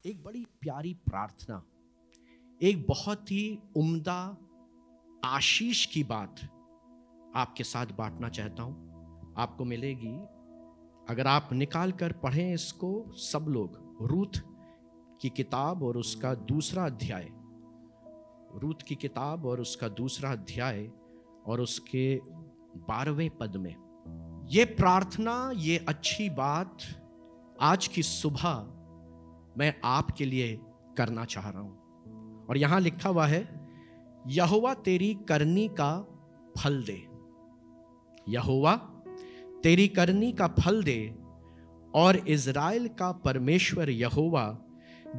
एक बड़ी प्यारी प्रार्थना, एक बहुत ही उम्दा आशीष की बात आपके साथ बांटना चाहता हूं। आपको मिलेगी अगर आप निकाल कर पढ़ें इसको, सब लोग, रूथ की किताब और उसका दूसरा अध्याय, रूथ की किताब और उसका दूसरा अध्याय और उसके 12वें पद में ये प्रार्थना, ये अच्छी बात आज की सुबह मैं आपके लिए करना चाह रहा हूं। और यहां लिखा हुआ है, यहोवा तेरी करनी का फल दे, यहोवा तेरी करनी का फल दे, और इज़राइल का परमेश्वर यहोवा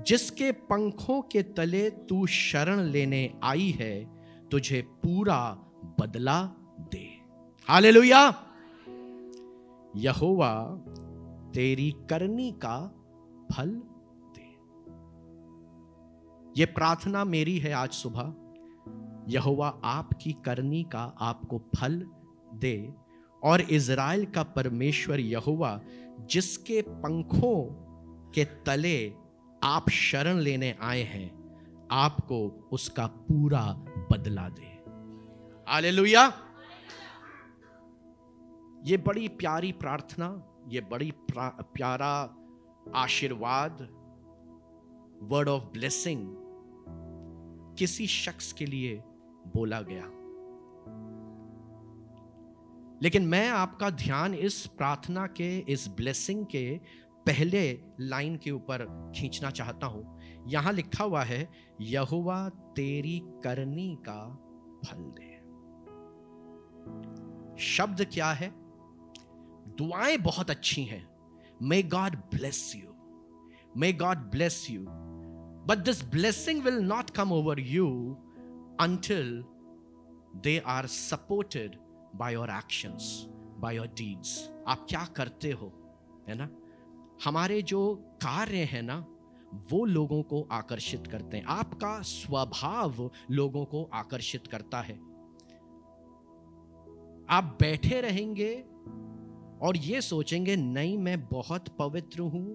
जिसके पंखों के तले तू शरण लेने आई है, तुझे पूरा बदला दे। हालेलुया। यहोवा तेरी करनी का फल दे। यह प्रार्थना मेरी है आज सुबह। यहोवा आपकी करनी का आपको फल दे, और इज़राइल का परमेश्वर यहोवा जिसके पंखों के तले आप शरण लेने आए हैं, आपको उसका पूरा बदला दे। हालेलुया। ये बड़ी प्यारी प्रार्थना, ये बड़ी प्यारा आशीर्वाद, वर्ड ऑफ ब्लेसिंग किसी शख्स के लिए बोला गया। लेकिन मैं आपका ध्यान इस प्रार्थना के, इस ब्लेसिंग के पहले लाइन के ऊपर खींचना चाहता हूं। यहां लिखा हुआ है, यहोवा तेरी करनी का फल दे। शब्द क्या है? दुआएं बहुत अच्छी हैं। May God bless you, may God bless you, but this blessing will not come over you until they are supported by your actions, by your deeds. आप क्या करते हो, है ना? हमारे जो कार्य है ना, वो लोगों को आकर्षित करते हैं। आपका स्वभाव लोगों को आकर्षित करता है। आप बैठे रहेंगे और ये सोचेंगे, नहीं मैं बहुत पवित्र हूं,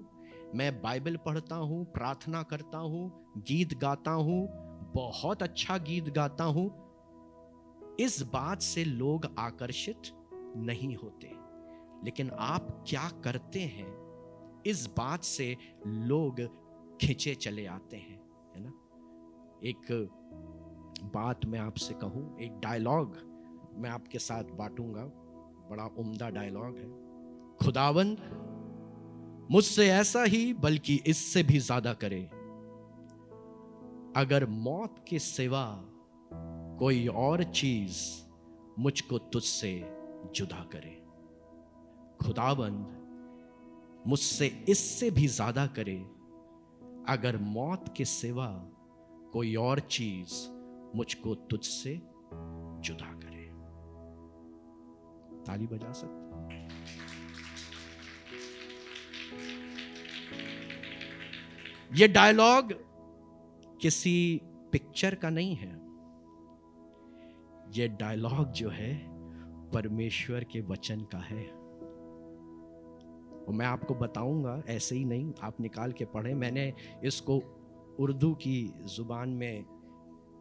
मैं बाइबल पढ़ता हूं, प्रार्थना करता हूं, गीत गाता हूं, बहुत अच्छा गीत गाता हूं। इस बात से लोग आकर्षित नहीं होते, लेकिन आप क्या करते हैं, इस बात से लोग खिंचे चले आते हैं, है ना? एक बात मैं आपसे कहूं, एक डायलॉग मैं आपके साथ बांटूंगा, बड़ा उम्दा डायलॉग है। खुदावंद मुझसे ऐसा ही बल्कि इससे भी ज्यादा करे, अगर मौत के सिवा कोई और चीज मुझको तुझसे जुदा करे। खुदावंद मुझसे इससे भी ज्यादा करे, अगर मौत के सिवा कोई और चीज मुझको तुझसे जुदा करे। ताली बजा सकते? ये डायलॉग किसी पिक्चर का नहीं है। ये डायलॉग जो है परमेश्वर के वचन का है। और मैं आपको बताऊंगा, ऐसे ही नहीं, आप निकाल के पढ़ें। मैंने इसको उर्दू की जुबान में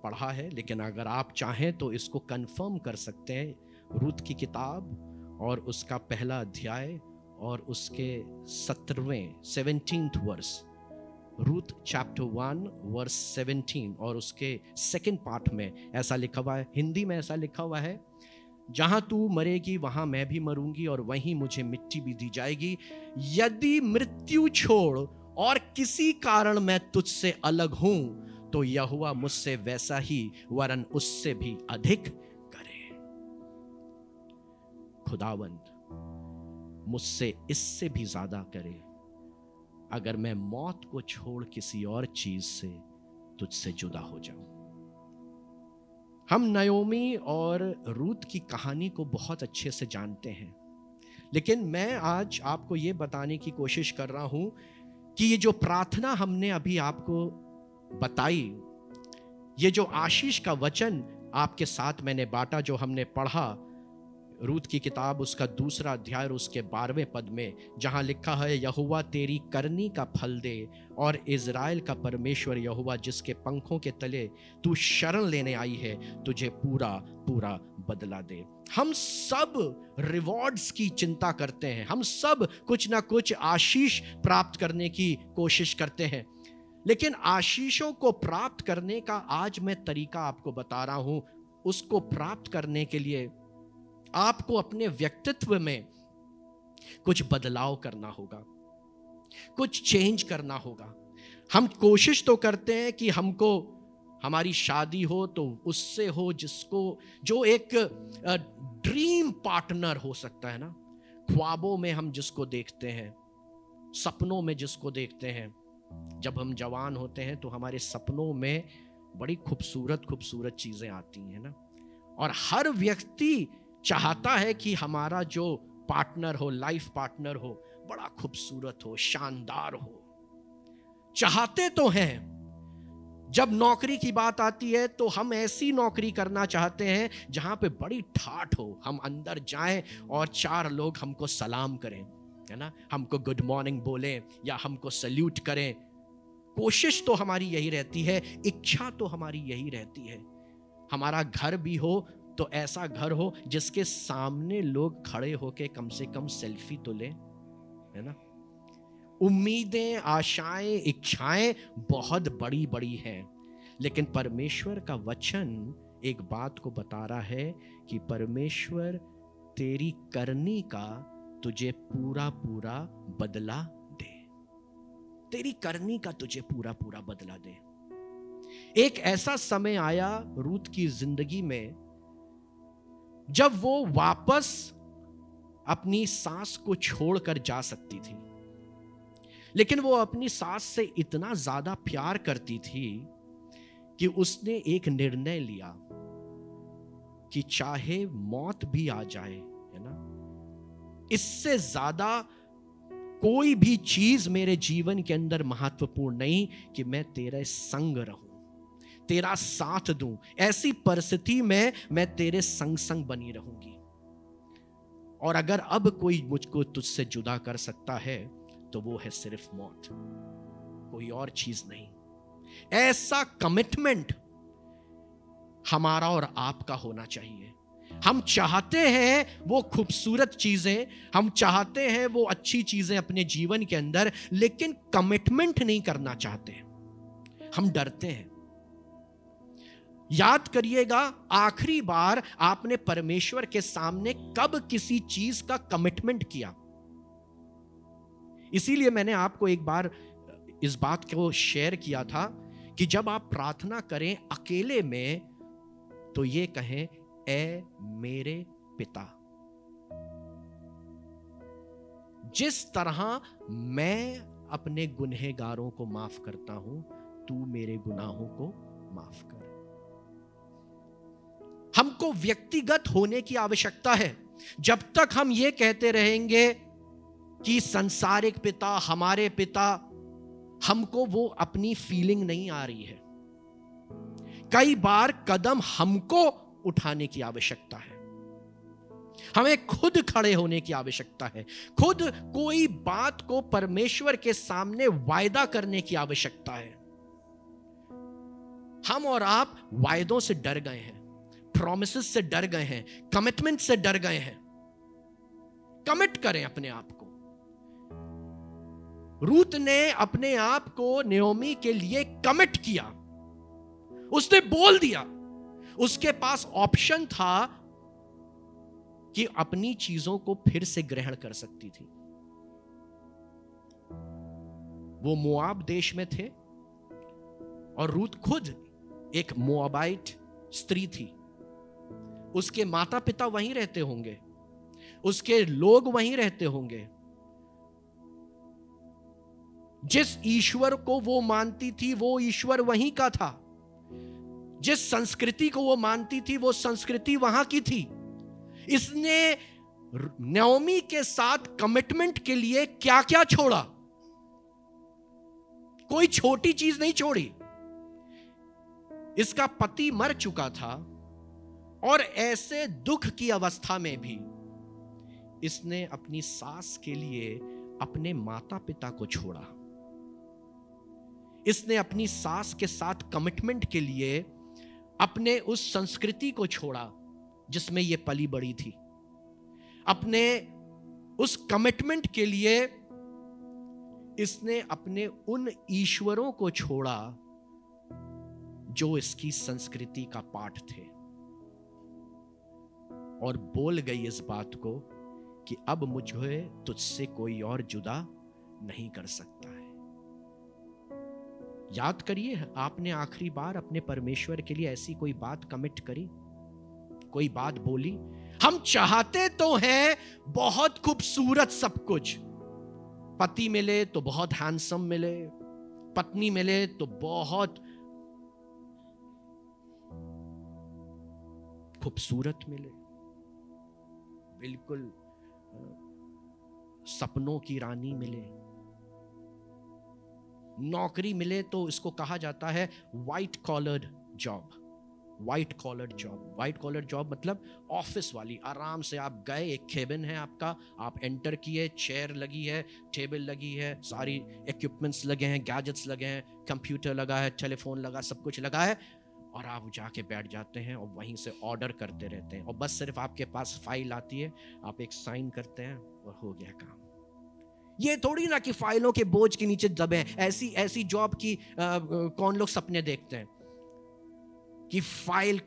पढ़ा है, लेकिन अगर आप चाहें तो इसको कंफर्म कर सकते हैं। रूथ की किताब और उसका पहला अध्याय और उसके 17th verse, Ruth chapter 1 verse 17 और उसके सेकंड पार्ट में ऐसा लिखा हुआ है, हिंदी में ऐसा लिखा हुआ है, जहां तू मरेगी वहां मैं भी मरूंगी और वहीं मुझे मिट्टी भी दी जाएगी। यदि मृत्यु छोड़ और किसी कारण मैं तुझसे अलग हूं, तो यहोवा मुझसे वैसा ही वरन उससे भी अधिक करे। खुदावंद मुझसे इससे भी ज्यादा करे, अगर मैं मौत को छोड़ किसी और चीज से तुझसे जुदा हो जाऊं। हम नयोमी और रूथ की कहानी को बहुत अच्छे से जानते हैं, लेकिन मैं आज आपको यह बताने की कोशिश कर रहा हूं कि ये जो प्रार्थना हमने अभी आपको बताई, ये जो आशीष का वचन आपके साथ मैंने बांटा, जो हमने पढ़ा रूत की किताब उसका 2 अध्याय और उसके 12वें पद में, जहां लिखा है, यहोवा तेरी करनी का फल दे और इज़राइल का परमेश्वर यहोवा जिसके पंखों के तले तू शरण लेने आई है तुझे पूरा पूरा बदला दे। हम सब रिवॉर्ड्स की चिंता करते हैं, हम सब कुछ ना कुछ आशीष प्राप्त करने की कोशिश करते हैं, लेकिन आशीषों को प्राप्त करने का आज मैं तरीका आपको बता रहा हूं। उसको प्राप्त करने के लिए आपको अपने व्यक्तित्व में कुछ बदलाव करना होगा, कुछ चेंज करना होगा। हम कोशिश तो करते हैं कि हमको हमारी शादी हो तो उससे हो जो एक ड्रीम पार्टनर हो सकता है ना, ख्वाबों में हम जिसको देखते हैं, सपनों में जिसको देखते हैं। जब हम जवान होते हैं तो हमारे सपनों में बड़ी खूबसूरत खूबसूरत चीजें आती हैं ना, और हर व्यक्ति चाहता है कि हमारा जो पार्टनर हो, लाइफ पार्टनर हो, बड़ा खूबसूरत हो, शानदार हो। चाहते तो हैं। जब नौकरी की बात आती है तो हम ऐसी नौकरी करना चाहते हैं जहां पे बड़ी ठाठ हो, हम अंदर जाएं और 4 लोग हमको सलाम करें, है ना, हमको गुड मॉर्निंग बोलें या हमको सल्यूट करें। कोशिश तो हमारी यही रहती है, इच्छा तो हमारी यही रहती है। हमारा घर भी हो तो ऐसा घर हो जिसके सामने लोग खड़े होके कम से कम सेल्फी तो लें, है ना। उम्मीदें, आशाएं, इच्छाएं बहुत बड़ी बड़ी हैं, लेकिन परमेश्वर का वचन एक बात को बता रहा है कि परमेश्वर तेरी करनी का तुझे पूरा पूरा बदला दे। तेरी करनी का तुझे पूरा पूरा बदला दे। एक ऐसा समय आया रूत की जिंदगी में जब वो वापस अपनी सास को छोड़कर जा सकती थी, लेकिन वो अपनी सास से इतना ज्यादा प्यार करती थी कि उसने एक निर्णय लिया कि चाहे मौत भी आ जाए, है ना, इससे ज्यादा कोई भी चीज मेरे जीवन के अंदर महत्वपूर्ण नहीं कि मैं तेरे संग रहूं, तेरा साथ दूं। ऐसी परिस्थिति में मैं तेरे संग संग बनी रहूंगी, और अगर अब कोई मुझको तुझसे जुदा कर सकता है तो वो है सिर्फ मौत, कोई और चीज नहीं। ऐसा कमिटमेंट हमारा और आपका होना चाहिए। हम चाहते हैं वो खूबसूरत चीजें, हम चाहते हैं वो अच्छी चीजें अपने जीवन के अंदर, लेकिन कमिटमेंट नहीं करना चाहते। हम डरते हैं। याद करिएगा, आखिरी बार आपने परमेश्वर के सामने कब किसी चीज का कमिटमेंट किया? इसीलिए मैंने आपको एक बार इस बात को शेयर किया था कि जब आप प्रार्थना करें अकेले में तो ये कहें, ऐ मेरे पिता, जिस तरह मैं अपने गुनहगारों को माफ करता हूं, तू मेरे गुनाहों को माफ कर। हमको व्यक्तिगत होने की आवश्यकता है। जब तक हम ये कहते रहेंगे कि संसारिक पिता, हमारे पिता, हमको वो अपनी फीलिंग नहीं आ रही है। कई बार कदम हमको उठाने की आवश्यकता है, हमें खुद खड़े होने की आवश्यकता है, खुद कोई बात को परमेश्वर के सामने वायदा करने की आवश्यकता है। हम और आप वायदों से डर गए हैं, प्रॉमिसेस से डर गए हैं, कमिटमेंट से डर गए हैं। कमिट करें अपने आप को। रूत ने अपने आप को नाओमी के लिए कमिट किया, उसने बोल दिया। उसके पास ऑप्शन था कि अपनी चीजों को फिर से ग्रहण कर सकती थी। वो मोआब देश में थे और रूत खुद एक मोआबाइट स्त्री थी। उसके माता पिता वहीं रहते होंगे, उसके लोग वहीं रहते होंगे। जिस ईश्वर को वो मानती थी वो ईश्वर वहीं का था। जिस संस्कृति को वो मानती थी वो संस्कृति वहां की थी। इसने नाओमी के साथ कमिटमेंट के लिए क्या क्या छोड़ा? कोई छोटी चीज नहीं छोड़ी। इसका पति मर चुका था और ऐसे दुख की अवस्था में भी इसने अपनी सास के लिए अपने माता पिता को छोड़ा। इसने अपनी सास के साथ कमिटमेंट के लिए अपने उस संस्कृति को छोड़ा जिसमें ये पली बड़ी थी। अपने उस कमिटमेंट के लिए इसने अपने उन ईश्वरों को छोड़ा जो इसकी संस्कृति का पाठ थे, और बोल गई इस बात को कि अब मुझे तुझसे कोई और जुदा नहीं कर सकता है। याद करिए, आपने आखिरी बार अपने परमेश्वर के लिए ऐसी कोई बात कमिट करी, कोई बात बोली? हम चाहते तो हैं बहुत खूबसूरत सब कुछ, पति मिले तो बहुत हैंडसम मिले, पत्नी मिले तो बहुत खूबसूरत मिले, बिल्कुल सपनों की रानी मिले, नौकरी मिले तो इसको कहा जाता है white collared job. White collared job, white collar job मतलब ऑफिस वाली, आराम से आप गए, एक केबिन है आपका, आप एंटर किए, चेयर लगी है, टेबल लगी है, सारी इक्विपमेंट्स लगे हैं, गैजेट्स लगे हैं, कंप्यूटर लगा है, टेलीफोन लगा, सब कुछ लगा है, और आप जाके बैठ जाते हैं और वहीं से ऑर्डर करते रहते हैं, और बस सिर्फ आपके पास फाइल आती है, आप एक साइन करते हैं और हो गया काम। ये थोड़ी ना कि फाइलों के बोझ के नीचे दबे। ऐसी जॉब की कौन लोग सपने देखते हैं कि फाइल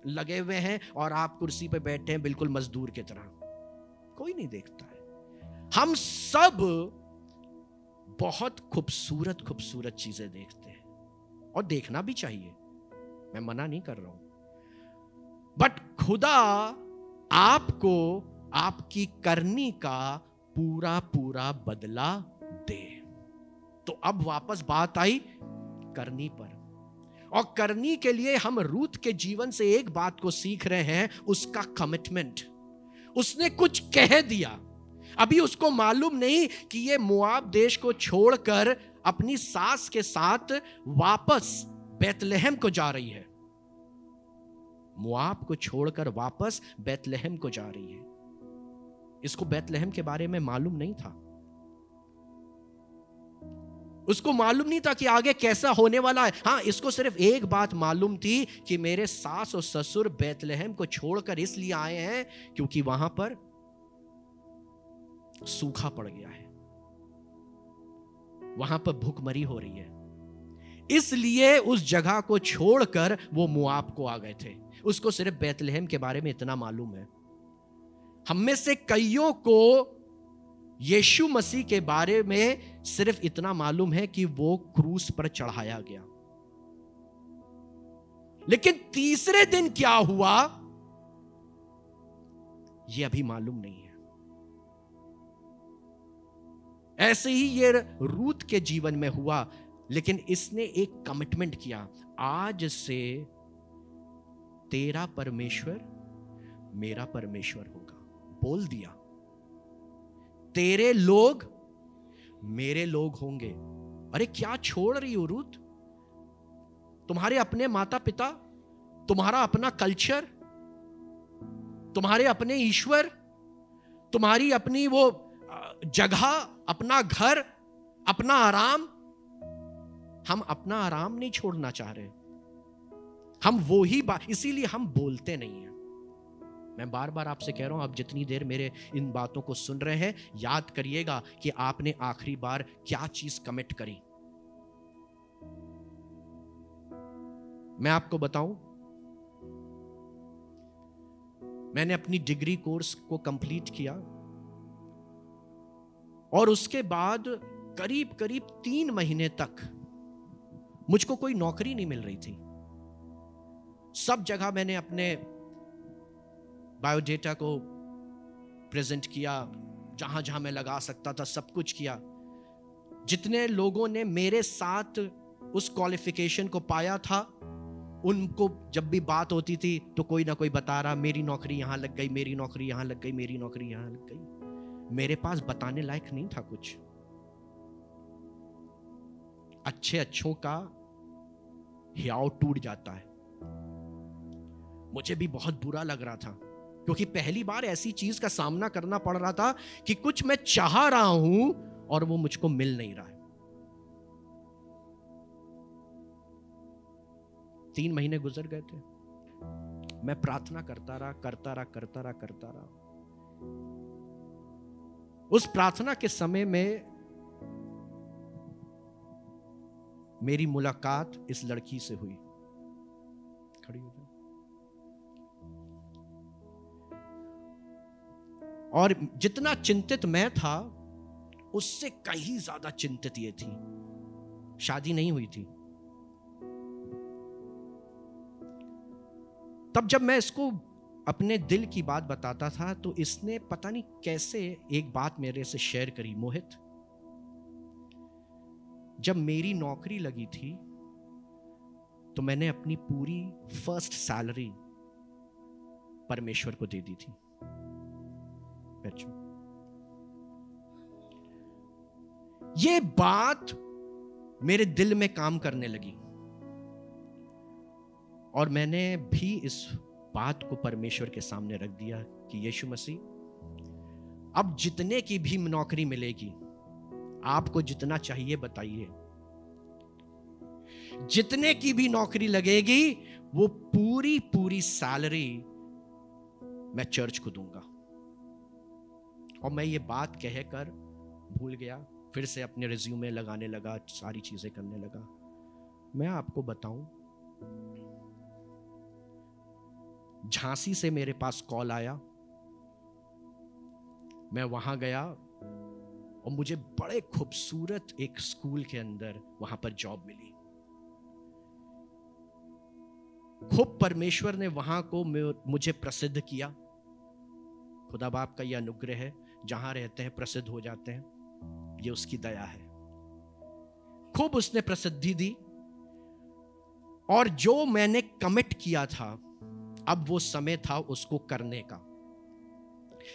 लगे हुए हैं और आप कुर्सी पे बैठे हैं बिल्कुल मजदूर की तरह? कोई नहीं देखता है। हम सब बहुत खूबसूरत खूबसूरत चीजें देखते हैं, और देखना भी चाहिए, मैं मना नहीं कर रहा हूं, बट खुदा आपको आपकी करनी का पूरा पूरा बदला दे। तो अब वापस बात आई करनी पर, और करनी के लिए हम रूथ के जीवन से एक बात को सीख रहे हैं, उसका कमिटमेंट। उसने कुछ कह दिया। अभी उसको मालूम नहीं कि ये मोआब देश को छोड़कर अपनी सास के साथ वापस बैतलहम को जा रही है। मोआब को छोड़कर वापस बैतलहम को जा रही है। इसको बैतलहम के बारे में मालूम नहीं था। उसको मालूम नहीं था कि आगे कैसा होने वाला है। हां, इसको सिर्फ एक बात मालूम थी कि मेरे सास और ससुर बैतलहम को छोड़कर इसलिए आए हैं क्योंकि वहां पर सूखा पड़ गया है, वहां पर भूखमरी हो रही है, इसलिए उस जगह को छोड़कर वो मोआब को आ गए थे। उसको सिर्फ बैतलहम के बारे में इतना मालूम है। हम में से कईयों को यीशु मसीह के बारे में सिर्फ इतना मालूम है कि वो क्रूस पर चढ़ाया गया, लेकिन तीसरे दिन क्या हुआ ये अभी मालूम नहीं है। ऐसे ही ये रूथ के जीवन में हुआ, लेकिन इसने एक कमिटमेंट किया, आज से तेरा परमेश्वर मेरा परमेश्वर होगा। बोल दिया, तेरे लोग मेरे लोग होंगे। अरे क्या छोड़ रही हो रूथ? तुम्हारे अपने माता पिता, तुम्हारा अपना कल्चर, तुम्हारे अपने ईश्वर, तुम्हारी अपनी वो जगह, अपना घर, अपना आराम। हम अपना आराम नहीं छोड़ना चाह रहे। हम वो ही बात, इसीलिए हम बोलते नहीं हैं। मैं बार बार आपसे कह रहा हूं, आप जितनी देर मेरे इन बातों को सुन रहे हैं, याद करिएगा कि आपने आखिरी बार क्या चीज कमिट करी। मैं आपको बताऊं, मैंने अपनी डिग्री कोर्स को कंप्लीट किया और उसके बाद करीब करीब 3 महीने तक मुझको कोई नौकरी नहीं मिल रही थी। सब जगह मैंने अपने बायोडेटा को प्रेजेंट किया, जहां जहां मैं लगा सकता था सब कुछ किया। जितने लोगों ने मेरे साथ उस क्वालिफिकेशन को पाया था, उनको जब भी बात होती थी तो कोई ना कोई बता रहा, मेरी नौकरी यहां लग गई, मेरी नौकरी यहां लग गई, मेरी नौकरी यहां लग गई। मेरे पास बताने लायक नहीं था कुछ। अच्छों का हियाव टूट जाता है। मुझे भी बहुत बुरा लग रहा था। क्योंकि पहली बार ऐसी चीज का सामना करना पड़ रहा था कि कुछ मैं चाह रहा हूं और वो मुझको मिल नहीं रहा है। 3 महीने गुजर गए थे। मैं प्रार्थना करता रहा। उस प्रार्थना के समय में मेरी मुलाकात इस लड़की से हुई। खड़ी हो जाओ। और जितना चिंतित मैं था उससे कहीं ज्यादा चिंतित ये थी। शादी नहीं हुई थी। तब जब मैं इसको अपने दिल की बात बताता था तो इसने पता नहीं कैसे एक बात मेरे से शेयर करी। मोहित, जब मेरी नौकरी लगी थी तो मैंने अपनी पूरी फर्स्ट सैलरी परमेश्वर को दे दी थी। ये बात मेरे दिल में काम करने लगी और मैंने भी इस बात को परमेश्वर के सामने रख दिया कि यीशु मसीह, अब जितने की भी नौकरी मिलेगी, आपको जितना चाहिए बताइए, जितने की भी नौकरी लगेगी वो पूरी सैलरी मैं चर्च को दूंगा। और मैं ये बात कहकर भूल गया, फिर से अपने रिज्यूमे लगाने लगा, सारी चीजें करने लगा। मैं आपको बताऊं, झांसी से मेरे पास कॉल आया। मैं वहां गया और मुझे बड़े खूबसूरत एक स्कूल के अंदर वहां पर जॉब मिली। खूब परमेश्वर ने वहां को मुझे प्रसिद्ध किया। खुदा बाप का यह अनुग्रह है, जहां रहते हैं प्रसिद्ध हो जाते हैं, ये उसकी दया है। खूब उसने प्रसिद्धि दी और जो मैंने कमिट किया था, अब वो समय था उसको करने का।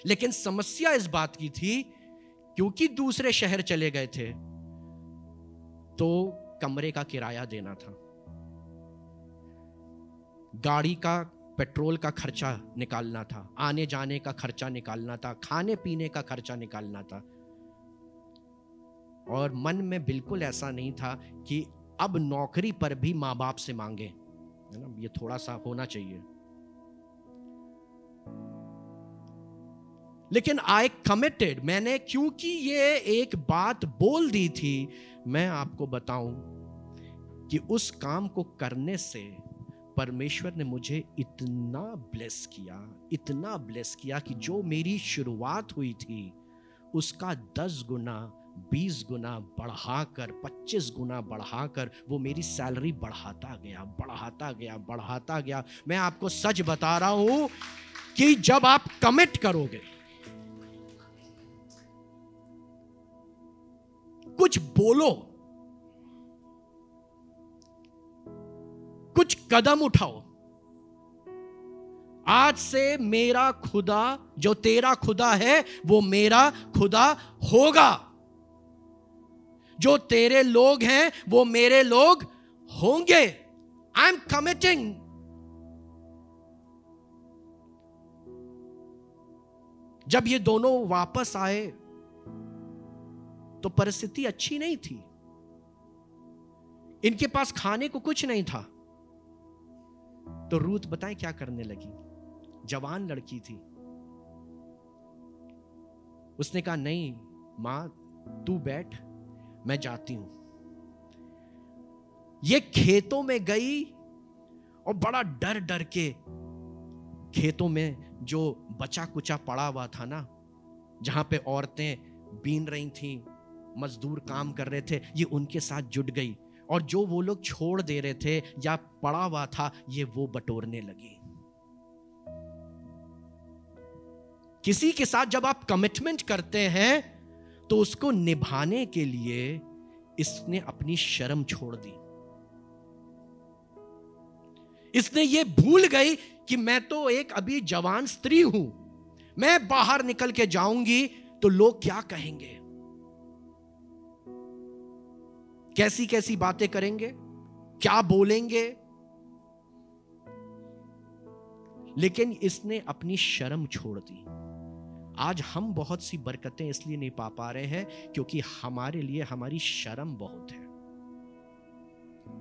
लेकिन समस्या इस बात की थी, क्योंकि दूसरे शहर चले गए थे तो कमरे का किराया देना था, गाड़ी का पेट्रोल का खर्चा निकालना था, आने जाने का खर्चा निकालना था, खाने पीने का खर्चा निकालना था। और मन में बिल्कुल ऐसा नहीं था कि अब नौकरी पर भी मां बाप से मांगे, है ना, ये थोड़ा सा होना चाहिए। लेकिन आई कमिटेड। मैंने क्योंकि ये एक बात बोल दी थी, मैं आपको बताऊं कि उस काम को करने से परमेश्वर ने मुझे इतना ब्लेस किया कि जो मेरी शुरुआत हुई थी उसका 10 गुना, 20 गुना बढ़ाकर, 25 गुना बढ़ाकर वो मेरी सैलरी बढ़ाता गया। मैं आपको सच बता रहा हूं कि जब आप कमिट करोगे, कुछ बोलो, कुछ कदम उठाओ, आज से मेरा खुदा, जो तेरा खुदा है वो मेरा खुदा होगा, जो तेरे लोग हैं वो मेरे लोग होंगे। I am committing. जब ये दोनों वापस आए तो परिस्थिति अच्छी नहीं थी। इनके पास खाने को कुछ नहीं था। तो रूथ बताएं क्या करने लगी। जवान लड़की थी। उसने कहा, नहीं मां, तू बैठ, मैं जाती हूं। ये खेतों में गई और बड़ा डर डर के, खेतों में जो बचा कुचा पड़ा हुआ था ना, जहां पे औरतें बीन रही थीं, मजदूर काम कर रहे थे, ये उनके साथ जुट गई और जो वो लोग छोड़ दे रहे थे या पड़ा हुआ था, ये वो बटोरने लगी। किसी के साथ जब आप कमिटमेंट करते हैं तो उसको निभाने के लिए इसने अपनी शर्म छोड़ दी। इसने ये भूल गई कि मैं तो एक अभी जवान स्त्री हूं, मैं बाहर निकल के जाऊंगी तो लोग क्या कहेंगे, कैसी कैसी बातें करेंगे, क्या बोलेंगे। लेकिन इसने अपनी शर्म छोड़ दी। आज हम बहुत सी बरकतें इसलिए नहीं पा रहे हैं क्योंकि हमारे लिए हमारी शर्म बहुत है।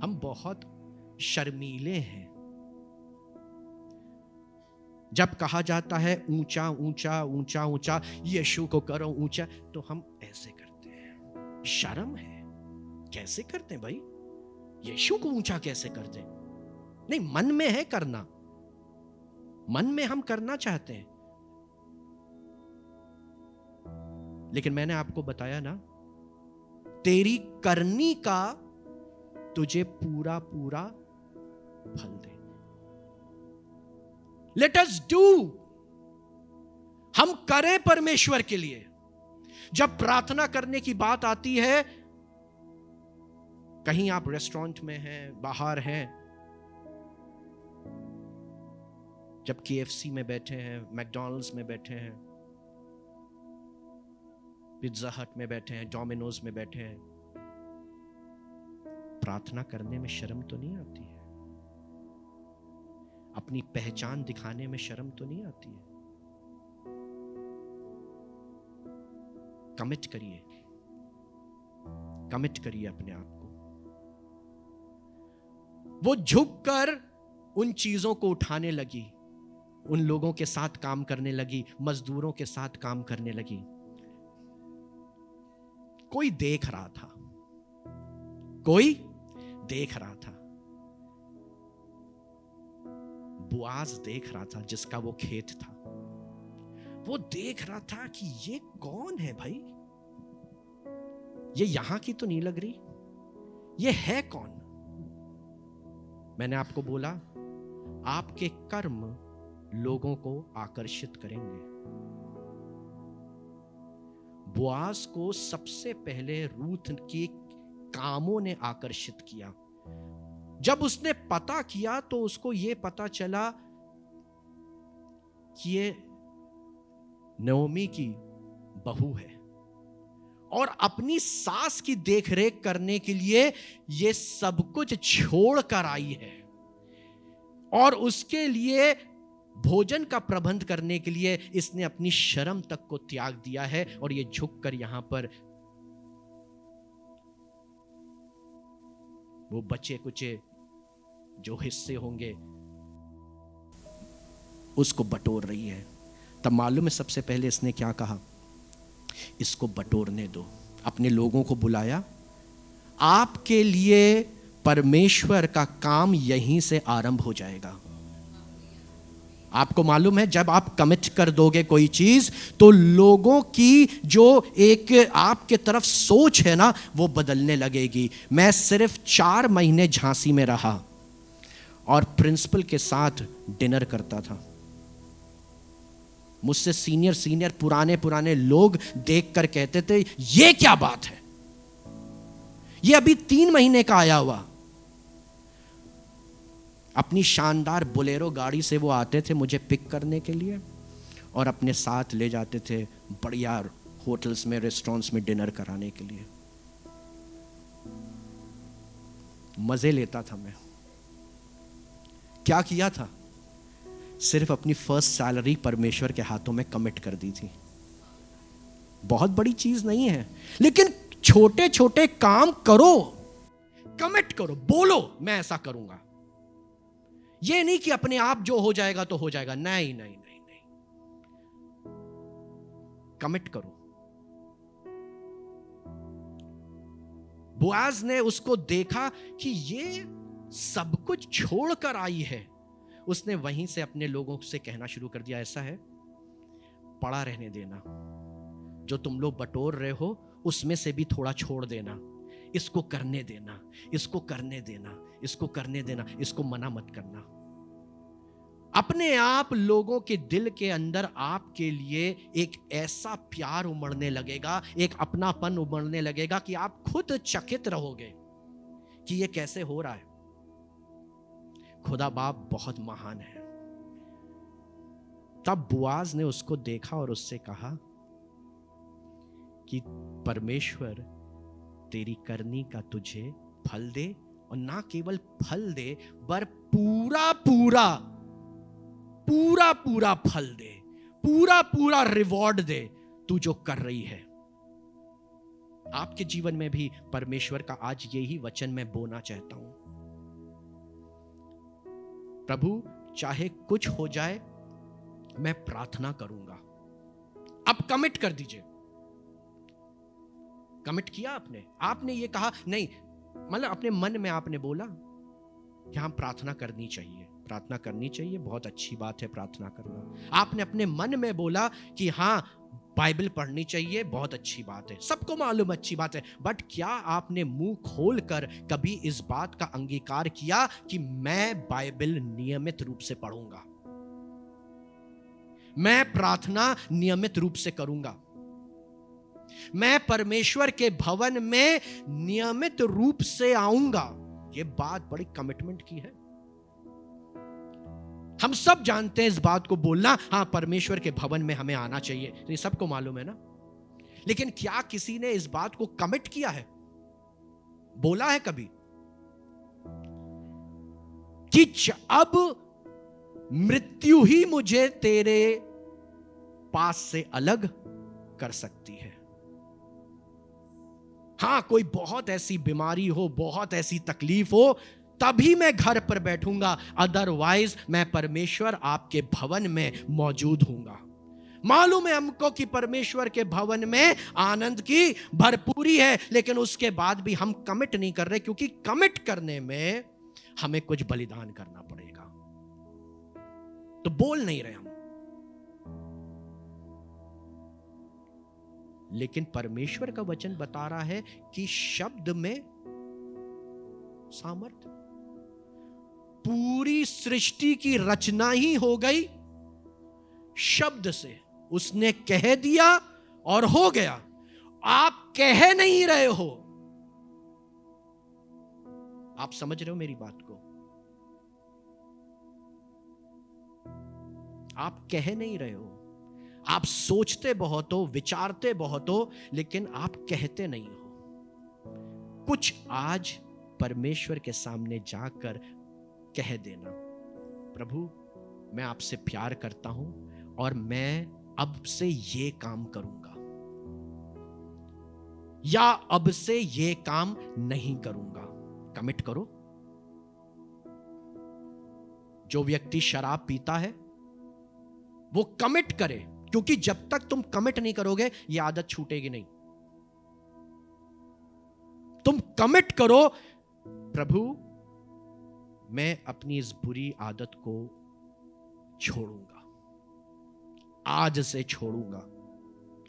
हम बहुत शर्मीले हैं। जब कहा जाता है ऊंचा ऊंचा ऊंचा ऊंचा, यीशु को करो ऊंचा, तो हम ऐसे करते हैं। शर्म है। कैसे करते हैं भाई? यीशु को ऊंचा कैसे करते? नहीं, मन में है करना, मन में हम करना चाहते हैं। लेकिन मैंने आपको बताया ना, तेरी करनी का तुझे पूरा पूरा फल दे। लेट अस डू, हम करें परमेश्वर के लिए। जब प्रार्थना करने की बात आती है, कहीं आप रेस्टोरेंट में हैं, बाहर हैं, जब KFC में बैठे हैं, मैकडॉनल्ड्स में बैठे हैं, पिज्जा हट में बैठे हैं, डोमिनोज में बैठे हैं, प्रार्थना करने में शर्म तो नहीं आती है? अपनी पहचान दिखाने में शर्म तो नहीं आती है? कमिट करिए, कमिट करिए अपने आप को। वो झुककर उन चीजों को उठाने लगी, उन लोगों के साथ काम करने लगी, मजदूरों के साथ काम करने लगी। कोई देख रहा था, कोई देख रहा था। बुआज देख रहा था, जिसका वो खेत था। वो देख रहा था कि ये कौन है भाई? ये यहां की तो नहीं लग रही, ये है कौन? मैंने आपको बोला, आपके कर्म लोगों को आकर्षित करेंगे। बोआज को सबसे पहले रूथ के कामों ने आकर्षित किया। जब उसने पता किया तो उसको यह पता चला कि ये नओमी की बहू है और अपनी सास की देखरेख करने के लिए ये सब कुछ छोड़कर आई है, और उसके लिए भोजन का प्रबंध करने के लिए इसने अपनी शर्म तक को त्याग दिया है। और ये झुककर यहां पर वो बचे कुचे जो हिस्से होंगे उसको बटोर रही है। तब मालूम है सबसे पहले इसने क्या कहा? इसको बटोरने दो। अपने लोगों को बुलाया, आपके लिए परमेश्वर का काम यहीं से आरंभ हो जाएगा। आपको मालूम है, जब आप कमिट कर दोगे कोई चीज तो लोगों की जो एक आपके तरफ सोच है ना, वो बदलने लगेगी। मैं सिर्फ 4 महीने झांसी में रहा और प्रिंसिपल के साथ डिनर करता था। मुझसे सीनियर पुराने लोग देखकर कहते थे, ये क्या बात है, ये अभी 3 महीने का आया हुआ। अपनी शानदार बोलेरो गाड़ी से वो आते थे मुझे पिक करने के लिए और अपने साथ ले जाते थे बढ़िया होटल्स में, रेस्टोरेंट्स में डिनर कराने के लिए। मजे लेता था मैं। क्या किया था? सिर्फ अपनी फर्स्ट सैलरी परमेश्वर के हाथों में कमिट कर दी थी। बहुत बड़ी चीज नहीं है, लेकिन छोटे छोटे काम करो, कमिट करो, बोलो मैं ऐसा करूंगा। ये नहीं कि अपने आप जो हो जाएगा तो हो जाएगा। नहीं नहीं नहीं नहीं, कमिट करो। बोआज ने उसको देखा कि ये सब कुछ छोड़कर आई है। उसने वहीं से अपने लोगों से कहना शुरू कर दिया, ऐसा है, पड़ा रहने देना, जो तुम लोग बटोर रहे हो उसमें से भी थोड़ा छोड़ देना, इसको करने देना, इसको करने देना, इसको करने देना, इसको मना मत करना। अपने आप लोगों के दिल के अंदर आपके लिए एक ऐसा प्यार उमड़ने लगेगा, एक अपनापन उमड़ने लगेगा कि आप खुद चकित रहोगे कि ये कैसे हो रहा है। खुदा बाप बहुत महान है। तब बोआज ने उसको देखा और उससे कहा कि परमेश्वर तेरी करनी का तुझे फल दे, और ना केवल फल दे पर पूरा पूरा पूरा पूरा फल दे, पूरा पूरा रिवॉर्ड दे तू जो कर रही है। आपके जीवन में भी परमेश्वर का आज यही वचन मैं बोलना चाहता हूं। प्रभु चाहे कुछ हो जाए, मैं प्रार्थना करूंगा। अब कमिट कर दीजिए। कमिट किया आपने ये कहा नहीं, मतलब अपने मन में आपने बोला कि हम प्रार्थना करनी चाहिए, प्रार्थना करनी चाहिए, बहुत अच्छी बात है प्रार्थना करना। आपने अपने मन में बोला कि हाँ बाइबल पढ़नी चाहिए, बहुत अच्छी बात है, सबको मालूम अच्छी बात है, बट क्या आपने मुंह खोलकर कभी इस बात का अंगीकार किया कि मैं बाइबल नियमित रूप से पढ़ूंगा, मैं प्रार्थना नियमित रूप से करूंगा, मैं परमेश्वर के भवन में नियमित रूप से आऊंगा? यह बात बड़ी कमिटमेंट की है। हम सब जानते हैं इस बात को बोलना, हाँ परमेश्वर के भवन में हमें आना चाहिए, ये सबको मालूम है ना। लेकिन क्या किसी ने इस बात को कमिट किया है, बोला है कभी कि अब मृत्यु ही मुझे तेरे पास से अलग कर सकती है? हाँ, कोई बहुत ऐसी बीमारी हो, बहुत ऐसी तकलीफ हो, तभी मैं घर पर बैठूंगा, अदरवाइज मैं परमेश्वर आपके भवन में मौजूद हूंगा। मालूम है हमको कि परमेश्वर के भवन में आनंद की भरपूरी है, लेकिन उसके बाद भी हम कमिट नहीं कर रहे, क्योंकि कमिट करने में हमें कुछ बलिदान करना पड़ेगा। तो बोल नहीं रहे हम, लेकिन परमेश्वर का वचन बता रहा है कि शब्द में सामर्थ्य। पूरी सृष्टि की रचना ही हो गई शब्द से। उसने कह दिया और हो गया। आप कह नहीं रहे हो। आप समझ रहे हो मेरी बात को? आप कह नहीं रहे हो। आप सोचते बहुत हो, विचारते बहुत हो, लेकिन आप कहते नहीं हो। कुछ आज परमेश्वर के सामने जाकर कह देना, प्रभु मैं आपसे प्यार करता हूं और मैं अब से ये काम करूंगा, या अब से ये काम नहीं करूंगा। कमिट करो। जो व्यक्ति शराब पीता है वो कमिट करे, क्योंकि जब तक तुम कमिट नहीं करोगे ये आदत छूटेगी नहीं। तुम कमिट करो, प्रभु मैं अपनी इस बुरी आदत को छोड़ूंगा, आज से छोड़ूंगा।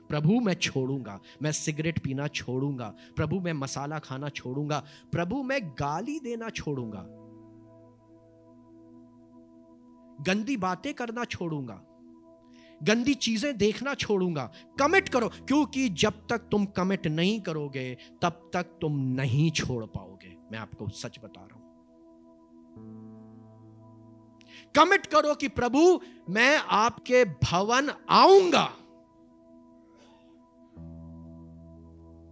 प्रभु मैं छोड़ूंगा, मैं सिगरेट पीना छोड़ूंगा। प्रभु मैं मसाला खाना छोड़ूंगा। प्रभु मैं गाली देना छोड़ूंगा, गंदी बातें करना छोड़ूंगा, गंदी चीजें देखना छोड़ूंगा। कमिट करो, क्योंकि जब तक तुम कमिट नहीं करोगे तब तक तुम नहीं छोड़ पाओगे। मैं आपको सच बता रहा हूं। कमिट करो कि प्रभु मैं आपके भवन आऊंगा,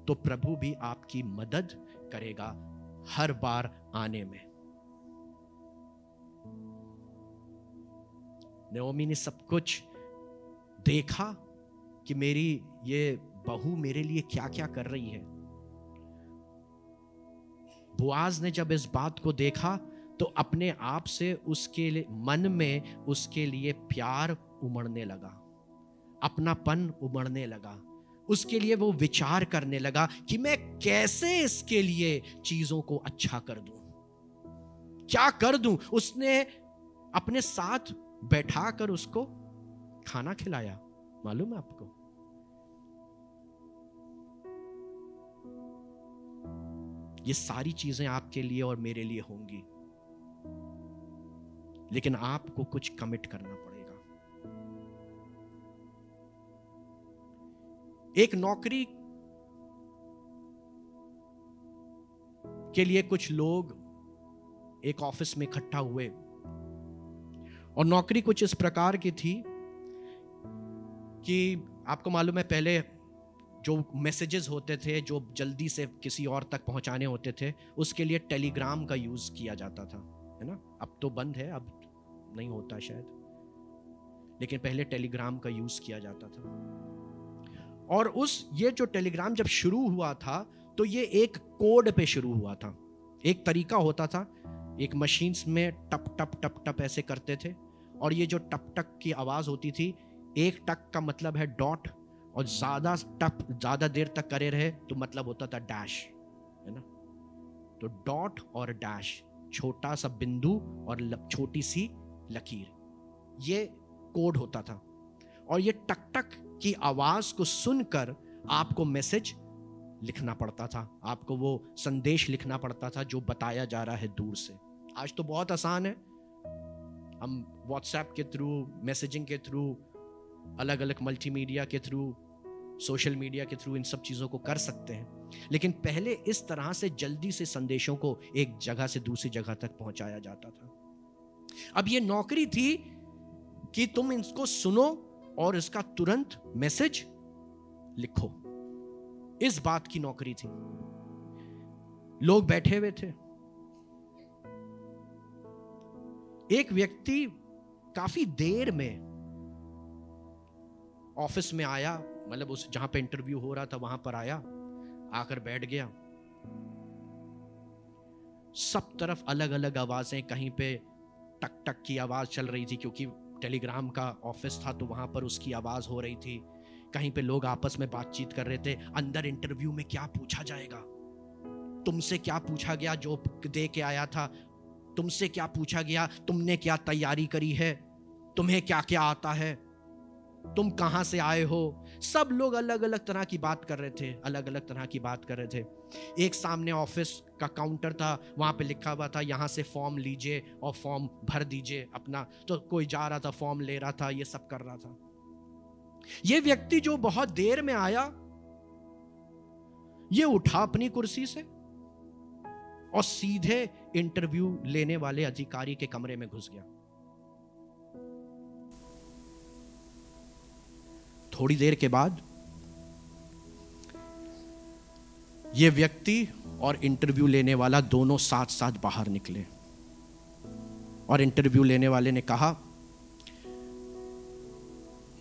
तो प्रभु भी आपकी मदद करेगा हर बार आने में। नओमी ने सब कुछ देखा कि मेरी ये बहू मेरे लिए क्या क्या कर रही है। बोआज ने जब इस बात को देखा तो अपने आप से उसके लिए मन में उसके लिए प्यार उमड़ने लगा, अपनापन उमड़ने लगा। उसके लिए वो विचार करने लगा कि मैं कैसे इसके लिए चीजों को अच्छा कर दूं, क्या कर दूं। उसने अपने साथ बैठाकर उसको खाना खिलाया। मालूम है आपको? ये सारी चीजें आपके लिए और मेरे लिए होंगी, लेकिन आपको कुछ कमिट करना पड़ेगा। एक नौकरी के लिए कुछ लोग एक ऑफिस में इकट्ठा हुए और नौकरी कुछ इस प्रकार की थी कि आपको मालूम है पहले जो मैसेजेस होते थे जो जल्दी से किसी और तक पहुंचाने होते थे, उसके लिए टेलीग्राम का यूज किया जाता था, है ना। अब तो बंद है, अब नहीं होता शायद। लेकिन पहले टेलीग्राम का यूज किया जाता था। और ये जो टेलीग्राम जब शुरू हुआ था तो ये एक कोड पे शुरू हुआ था। एक तरीका होता था, एक मशीन्स में टप टप टप टप ऐसे करते थे, और ये जो टप टप की आवाज होती थी, एक टक का मतलब है डॉट, और ज्यादा टप ज्यादा देर तक करे रहे तो मतलब होता था डैश, है ना। तो डॉट और डैश, छोटा सा बिंदु और छोटी सी लकीर, ये कोड होता था। और ये टक टक की आवाज को सुनकर आपको मैसेज लिखना पड़ता था, आपको वो संदेश लिखना पड़ता था जो बताया जा रहा है दूर से। आज तो बहुत आसान है, हम व्हाट्सएप के थ्रू, मैसेजिंग के थ्रू, अलग अलग मल्टीमीडिया के थ्रू, सोशल मीडिया के थ्रू इन सब चीजों को कर सकते हैं। लेकिन पहले इस तरह से जल्दी से संदेशों को एक जगह से दूसरी जगह तक पहुंचाया जाता था। अब ये नौकरी थी कि तुम इसको सुनो और इसका तुरंत मैसेज लिखो, इस बात की नौकरी थी। लोग बैठे हुए थे, एक व्यक्ति काफी देर में ऑफिस में आया, मतलब उस जहां पे इंटरव्यू हो रहा था वहां पर आया, आकर बैठ गया। सब तरफ अलग अलग आवाजें, कहीं पे टक टक की आवाज चल रही थी क्योंकि टेलीग्राम का ऑफिस था तो वहां पर उसकी आवाज हो रही थी। कहीं पे लोग आपस में बातचीत कर रहे थे, अंदर इंटरव्यू में क्या पूछा जाएगा, तुमसे क्या पूछा गया जो दे के आया था, तुमसे क्या पूछा गया, तुमने क्या तैयारी करी है, तुम्हें क्या क्या आता है, तुम कहां से आए हो। सब लोग अलग अलग तरह की बात कर रहे थे, अलग अलग तरह की बात कर रहे थे। एक सामने ऑफिस का काउंटर था, वहां पे लिखा हुआ था यहां से फॉर्म लीजिए और फॉर्म भर दीजिए अपना। तो कोई जा रहा था, फॉर्म ले रहा था, ये सब कर रहा था। ये व्यक्ति जो बहुत देर में आया, ये उठा अपनी कुर्सी से और सीधे इंटरव्यू लेने वाले अधिकारी के कमरे में घुस गया। थोड़ी देर के बाद ये व्यक्ति और इंटरव्यू लेने वाला दोनों साथ साथ बाहर निकले, और इंटरव्यू लेने वाले ने कहा,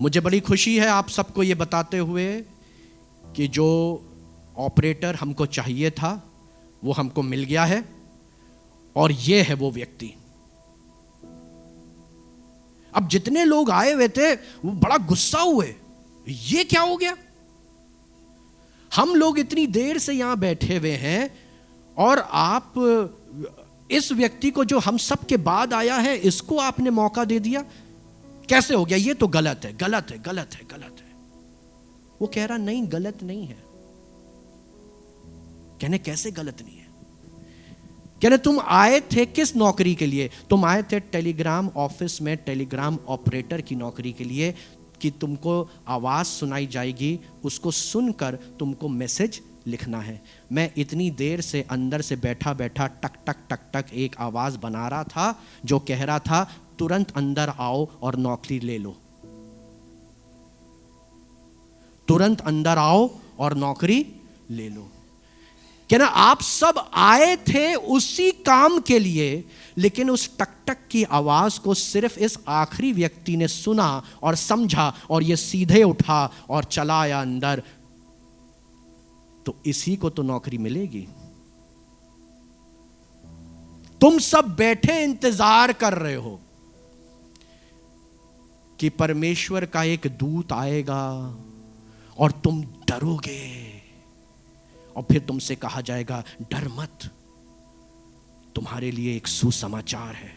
मुझे बड़ी खुशी है आप सबको ये बताते हुए कि जो ऑपरेटर हमको चाहिए था वो हमको मिल गया है, और ये है वो व्यक्ति। अब जितने लोग आए हुए थे वो बड़ा गुस्सा हुए, ये क्या हो गया, हम लोग इतनी देर से यहां बैठे हुए हैं और आप इस व्यक्ति को जो हम सब के बाद आया है इसको आपने मौका दे दिया, कैसे हो गया, ये तो गलत है, गलत है, गलत है, गलत है। वो कह रहा नहीं, गलत नहीं है। कहने कैसे गलत नहीं है, कहने तुम आए थे किस नौकरी के लिए, तुम आए थे टेलीग्राम ऑफिस में टेलीग्राम ऑपरेटर की नौकरी के लिए, कि तुमको आवाज सुनाई जाएगी, उसको सुनकर तुमको मैसेज लिखना है। मैं इतनी देर से अंदर से बैठा बैठा टक टक टक टक एक आवाज बना रहा था जो कह रहा था तुरंत अंदर आओ और नौकरी ले लो, तुरंत अंदर आओ और नौकरी ले लो। क्या ना आप सब आए थे उसी काम के लिए, लेकिन उस टक टक की आवाज को सिर्फ इस आखिरी व्यक्ति ने सुना और समझा और ये सीधे उठा और चला आया अंदर, तो इसी को तो नौकरी मिलेगी। तुम सब बैठे इंतजार कर रहे हो कि परमेश्वर का एक दूत आएगा और तुम डरोगे और फिर तुमसे कहा जाएगा डर मत, तुम्हारे लिए एक सुसमाचार है,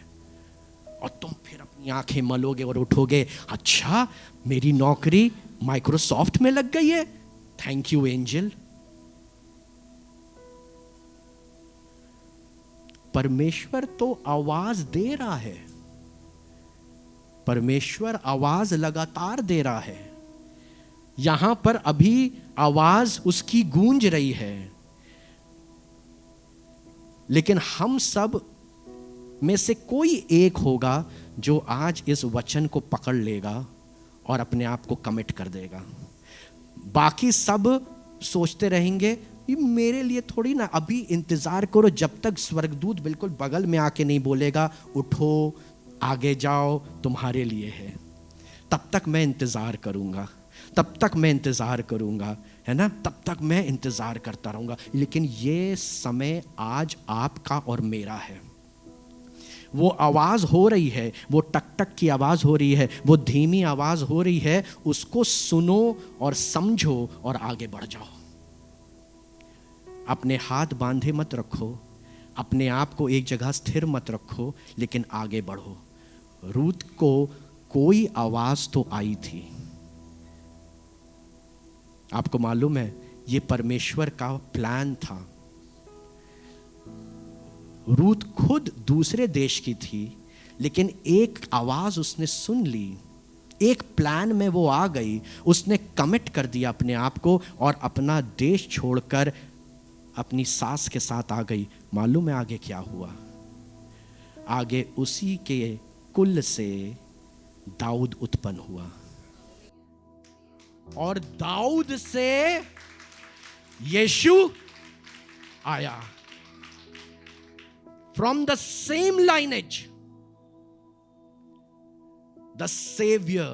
और तुम फिर अपनी आंखें मलोगे और उठोगे, अच्छा मेरी नौकरी माइक्रोसॉफ्ट में लग गई है, थैंक यू एंजल। परमेश्वर तो आवाज दे रहा है, परमेश्वर आवाज लगातार दे रहा है। यहां पर अभी आवाज उसकी गूंज रही है, लेकिन हम सब में से कोई एक होगा जो आज इस वचन को पकड़ लेगा और अपने आप को कमिट कर देगा। बाकी सब सोचते रहेंगे ये मेरे लिए थोड़ी ना, अभी इंतजार करो जब तक स्वर्गदूत बिल्कुल बगल में आके नहीं बोलेगा उठो आगे जाओ तुम्हारे लिए है। तब तक मैं इंतज़ार करूँगा, तब तक मैं इंतज़ार करूँगा, है ना, तब तक मैं इंतज़ार करता रहूँगा। लेकिन ये समय आज आपका और मेरा है। वो आवाज़ हो रही है, वो टक टक की आवाज़ हो रही है, वो धीमी आवाज़ हो रही है, उसको सुनो और समझो और आगे बढ़ जाओ। अपने हाथ बांधे मत रखो, अपने आप को एक जगह स्थिर मत रखो, लेकिन आगे बढ़ो। रूत को कोई आवाज़ तो आई थी। आपको मालूम है, ये परमेश्वर का प्लान था। रूत खुद दूसरे देश की थी, लेकिन एक आवाज़ उसने सुन ली, एक प्लान में वो आ गई, उसने कमिट कर दिया अपने आप को और अपना देश छोड़कर अपनी सास के साथ आ गई। मालूम है आगे क्या हुआ? आगे उसी के कुल से दाऊद उत्पन्न हुआ और दाऊद से यीशु आया। From the same lineage, the Savior,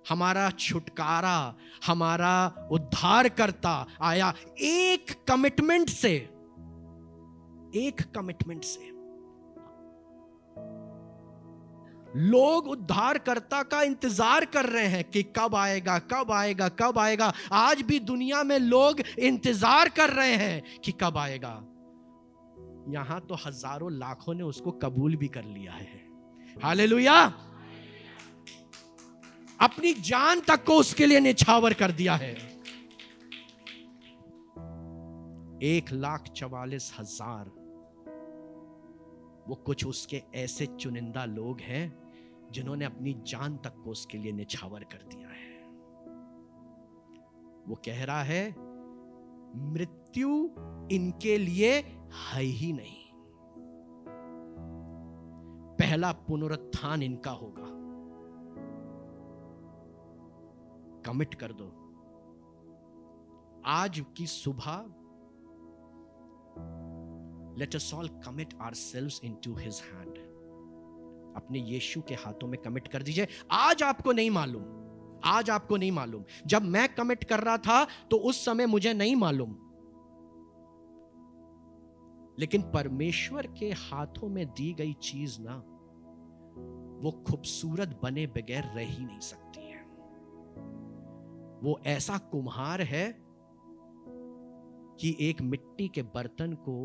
हमारा छुटकारा, हमारा उद्धार करता आया एक कमिटमेंट से, एक कमिटमेंट से। लोग उद्धारकर्ता का इंतजार कर रहे हैं कि कब आएगा, कब आएगा, कब आएगा। आज भी दुनिया में लोग इंतजार कर रहे हैं कि कब आएगा। यहां तो हजारों लाखों ने उसको कबूल भी कर लिया है। हालेलुया। अपनी जान तक को उसके लिए निछावर कर दिया है। 1,44,000 वो कुछ उसके ऐसे चुनिंदा लोग हैं जिन्होंने अपनी जान तक को उसके लिए निछावर कर दिया है। वो कह रहा है मृत्यु इनके लिए है ही नहीं, पहला पुनरुत्थान इनका होगा। कमिट कर दो। आज की सुबह let us all commit ourselves into his hand. अपने यीशु के हाथों में कमिट कर दीजिए। आज आपको नहीं मालूम, आज आपको नहीं मालूम। जब मैं कमिट कर रहा था तो उस समय मुझे नहीं मालूम, लेकिन परमेश्वर के हाथों में दी गई चीज ना, वो खूबसूरत बने बगैर रह ही नहीं सकती है। वो ऐसा कुम्हार है कि एक मिट्टी के बर्तन को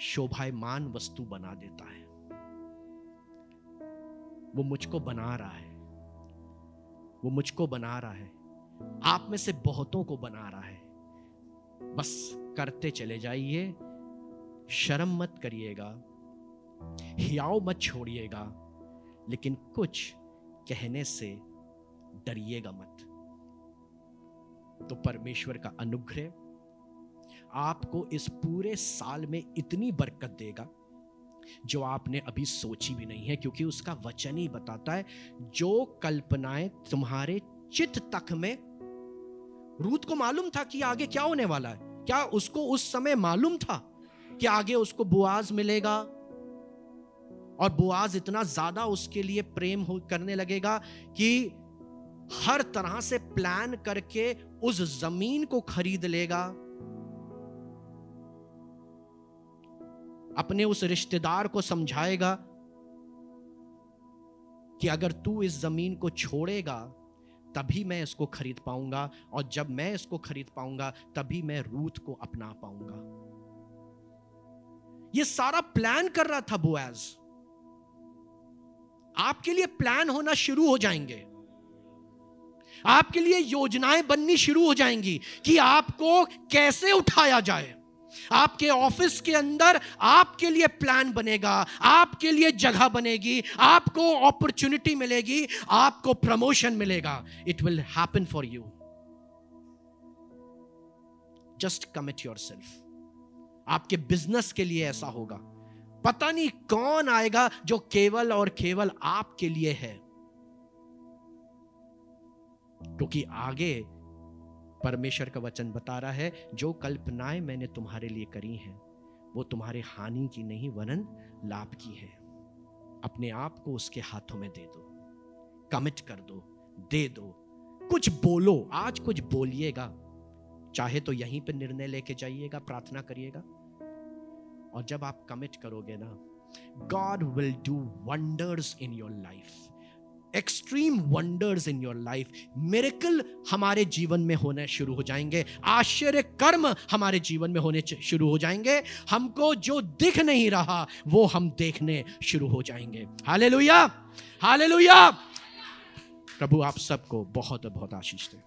शोभायमान वस्तु बना देता है। वो मुझको बना रहा है, वो मुझको बना रहा है, आप में से बहुतों को बना रहा है। बस करते चले जाइए, शर्म मत करिएगा, हियाव मत छोड़िएगा, लेकिन कुछ कहने से डरिएगा मत। तो परमेश्वर का अनुग्रह आपको इस पूरे साल में इतनी बरकत देगा जो आपने अभी सोची भी नहीं है, क्योंकि उसका वचन ही बताता है जो कल्पनाएं तुम्हारे चित्त तक में। रूत को मालूम था कि आगे क्या होने वाला है। क्या उसको उस समय मालूम था कि आगे उसको बुआज मिलेगा और बुआज इतना ज्यादा उसके लिए प्रेम करने लगेगा कि हर तरह से प्लान करके उस जमीन को खरीद लेगा, अपने उस रिश्तेदार को समझाएगा कि अगर तू इस जमीन को छोड़ेगा तभी मैं इसको खरीद पाऊंगा, और जब मैं इसको खरीद पाऊंगा तभी मैं रूत को अपना पाऊंगा। ये सारा प्लान कर रहा था बोआज। आपके लिए प्लान होना शुरू हो जाएंगे, आपके लिए योजनाएं बननी शुरू हो जाएंगी कि आपको कैसे उठाया जाए। आपके ऑफिस के अंदर आपके लिए प्लान बनेगा, आपके लिए जगह बनेगी, आपको अपॉर्चुनिटी मिलेगी, आपको प्रमोशन मिलेगा। It will happen for you. Just commit yourself. आपके बिजनेस के लिए ऐसा होगा। पता नहीं कौन आएगा जो केवल और केवल आपके लिए है, क्योंकि आगे परमेश्वर का वचन बता रहा है जो कल्पनाएं मैंने तुम्हारे लिए करी हैं वो तुम्हारे हानि की नहीं वरन लाभ की है। अपने आप को उसके हाथों में दे दो, कमिट कर दो, दे दो, कुछ बोलो, आज कुछ बोलिएगा, चाहे तो यहीं पे निर्णय लेके जाइएगा, प्रार्थना करिएगा। और जब आप कमिट करोगे ना, God will do wonders in your life, extreme wonders in your life। Miracle हमारे जीवन में होने शुरू हो जाएंगे, आश्चर्य कर्म हमारे जीवन में होने शुरू हो जाएंगे। हमको जो दिख नहीं रहा वो हम देखने शुरू हो जाएंगे। Hallelujah, hallelujah. प्रभु आप सबको बहुत बहुत आशीष दे।